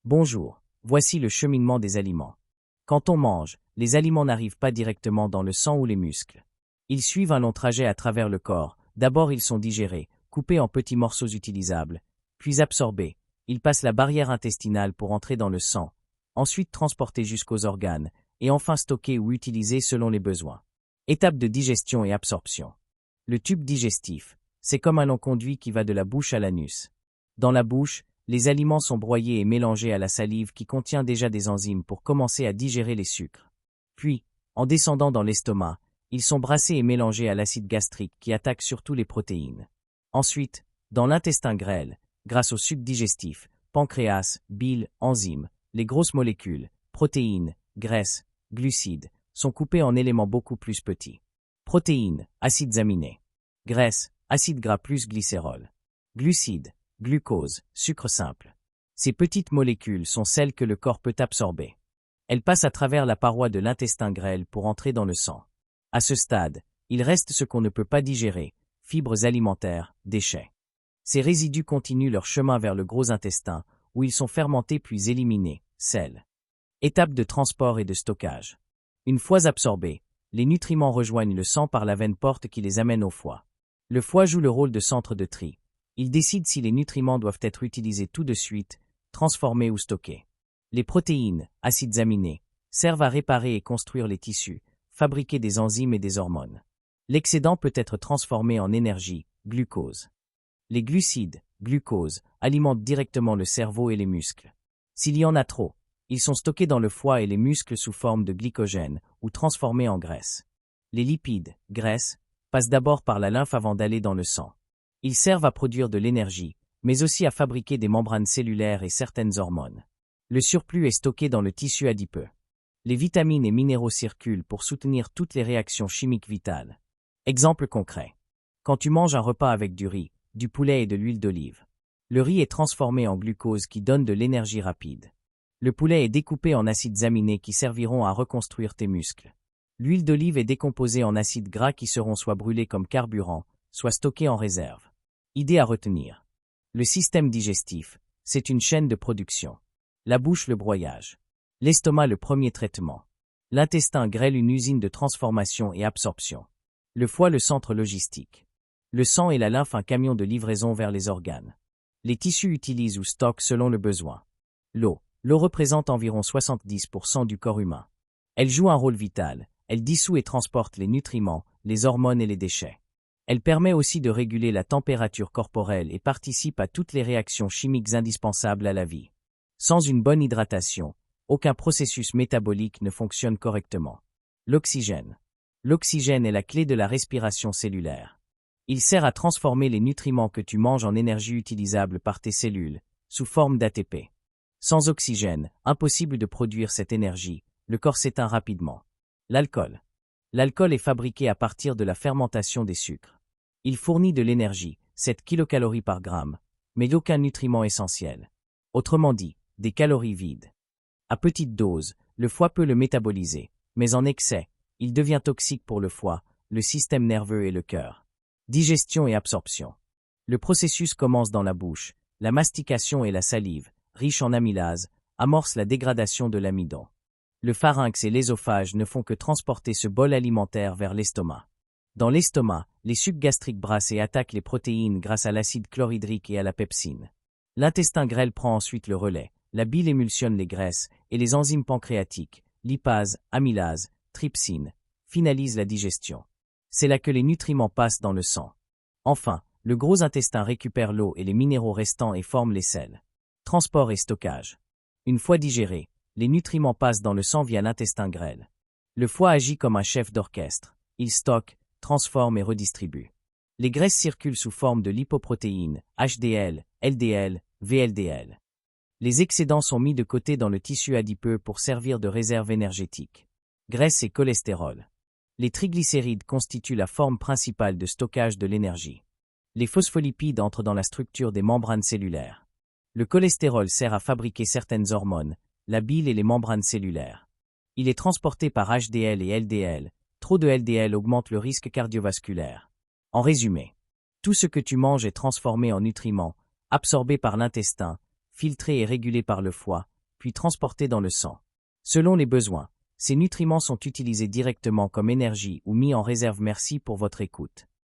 Bonjour, voici le cheminement des aliments. Quand on mange, les aliments n'arrivent pas directement dans le sang ou les muscles. Ils suivent un long trajet à travers le corps. D'abord ils sont digérés, coupés en petits morceaux utilisables, puis absorbés. Ils passent la barrière intestinale pour entrer dans le sang, ensuite transportés jusqu'aux organes, et enfin stockés ou utilisés selon les besoins. Étape de digestion et absorption. Le tube digestif, c'est comme un long conduit qui va de la bouche à l'anus. Dans la bouche, les aliments sont broyés et mélangés à la salive qui contient déjà des enzymes pour commencer à digérer les sucres. Puis, en descendant dans l'estomac, ils sont brassés et mélangés à l'acide gastrique qui attaque surtout les protéines. Ensuite, dans l'intestin grêle, grâce au suc digestif, pancréas, bile, enzymes, les grosses molécules, protéines, graisses, glucides, sont coupées en éléments beaucoup plus petits. Protéines, acides aminés. Graisses, acides gras plus glycérol. Glucides, glucose, sucre simple. Ces petites molécules sont celles que le corps peut absorber. Elles passent à travers la paroi de l'intestin grêle pour entrer dans le sang. À ce stade, il reste ce qu'on ne peut pas digérer, fibres alimentaires, déchets. Ces résidus continuent leur chemin vers le gros intestin, où ils sont fermentés puis éliminés, sel. Étape de transport et de stockage. Une fois absorbés, les nutriments rejoignent le sang par la veine porte qui les amène au foie. Le foie joue le rôle de centre de tri. Il décide si les nutriments doivent être utilisés tout de suite, transformés ou stockés. Les protéines, acides aminés, servent à réparer et construire les tissus, fabriquer des enzymes et des hormones. L'excédent peut être transformé en énergie, glucose. Les glucides, glucose, alimentent directement le cerveau et les muscles. S'il y en a trop, ils sont stockés dans le foie et les muscles sous forme de glycogène ou transformés en graisse. Les lipides, graisses, passent d'abord par la lymphe avant d'aller dans le sang. Ils servent à produire de l'énergie, mais aussi à fabriquer des membranes cellulaires et certaines hormones. Le surplus est stocké dans le tissu adipeux. Les vitamines et minéraux circulent pour soutenir toutes les réactions chimiques vitales. Exemple concret. Quand tu manges un repas avec du riz, du poulet et de l'huile d'olive, le riz est transformé en glucose qui donne de l'énergie rapide. Le poulet est découpé en acides aminés qui serviront à reconstruire tes muscles. L'huile d'olive est décomposée en acides gras qui seront soit brûlés comme carburant, soit stockés en réserve. Idée à retenir. Le système digestif, c'est une chaîne de production. La bouche le broyage. L'estomac le premier traitement. L'intestin grêle une usine de transformation et absorption. Le foie le centre logistique. Le sang et la lymphe un camion de livraison vers les organes. Les tissus utilisent ou stockent selon le besoin. L'eau. L'eau représente environ 70% du corps humain. Elle joue un rôle vital, elle dissout et transporte les nutriments, les hormones et les déchets. Elle permet aussi de réguler la température corporelle et participe à toutes les réactions chimiques indispensables à la vie. Sans une bonne hydratation, aucun processus métabolique ne fonctionne correctement. L'oxygène. L'oxygène est la clé de la respiration cellulaire. Il sert à transformer les nutriments que tu manges en énergie utilisable par tes cellules, sous forme d'ATP. Sans oxygène, impossible de produire cette énergie, le corps s'éteint rapidement. L'alcool. L'alcool est fabriqué à partir de la fermentation des sucres. Il fournit de l'énergie, 7 kilocalories par gramme, mais aucun nutriment essentiel. Autrement dit, des calories vides. À petite dose, le foie peut le métaboliser, mais en excès, il devient toxique pour le foie, le système nerveux et le cœur. Digestion et absorption. Le processus commence dans la bouche, la mastication et la salive, riche en amylase, amorce la dégradation de l'amidon. Le pharynx et l'ésophage ne font que transporter ce bol alimentaire vers l'estomac. Dans l'estomac, les sucs gastriques brassent et attaquent les protéines grâce à l'acide chlorhydrique et à la pepsine. L'intestin grêle prend ensuite le relais, la bile émulsionne les graisses, et les enzymes pancréatiques, lipase, amylase, trypsine, finalisent la digestion. C'est là que les nutriments passent dans le sang. Enfin, le gros intestin récupère l'eau et les minéraux restants et forme les sels. Transport et stockage. Une fois digérés, les nutriments passent dans le sang via l'intestin grêle. Le foie agit comme un chef d'orchestre. Il stocke, transforme et redistribue. Les graisses circulent sous forme de lipoprotéines, HDL, LDL, VLDL. Les excédents sont mis de côté dans le tissu adipeux pour servir de réserve énergétique. Graisse et cholestérol. Les triglycérides constituent la forme principale de stockage de l'énergie. Les phospholipides entrent dans la structure des membranes cellulaires. Le cholestérol sert à fabriquer certaines hormones, la bile et les membranes cellulaires. Il est transporté par HDL et LDL. Trop de LDL augmente le risque cardiovasculaire. En résumé, tout ce que tu manges est transformé en nutriments, absorbé par l'intestin, filtré et régulé par le foie, puis transportés dans le sang. Selon les besoins, ces nutriments sont utilisés directement comme énergie ou mis en réserve. Merci pour votre écoute.